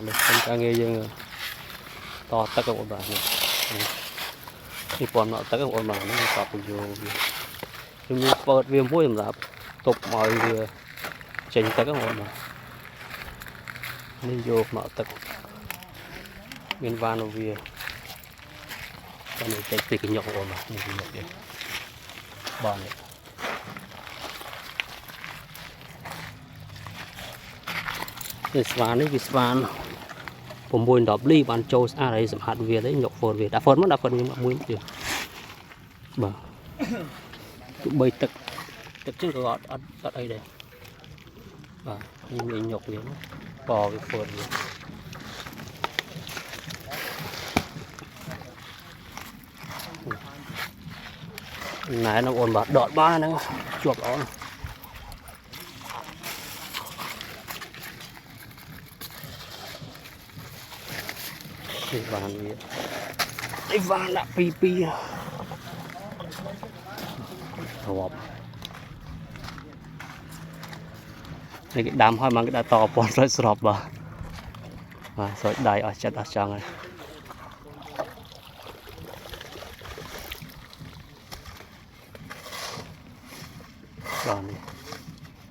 này không cả nghe dương to tất cả mọi bạn này thì còn nọ tất cả mọi bạn nó tập vô nhưng mà bớt viêm mũi làm tục mọi người chỉnh tất cả mọi bạn đi vô nọ tất bên van ở phía cái này chạy từ cái nhộng rồi mà này cái nhộng này bàn này cái svan đấy cái svanผมมวยดอกลี่บานโจสอะไรสัมผัสเวียได้หยกโฟนเวียดาโฟนมั้งดาโฟนยังมวยอยู่บ่ใบตึกตึกจึงก็อดไอ้เด้บ่ยังมีหยกเวียนปอcáiโฟนเวียไหนน้ำอ่อนบาดดอดบ้านะจวบอ๋อcái vàng gì cái vàng đã pi pi hộp này cái đám hoa mang cái đá to bón rồi sọp vào và rồi đầy ở chặt ở trong này còn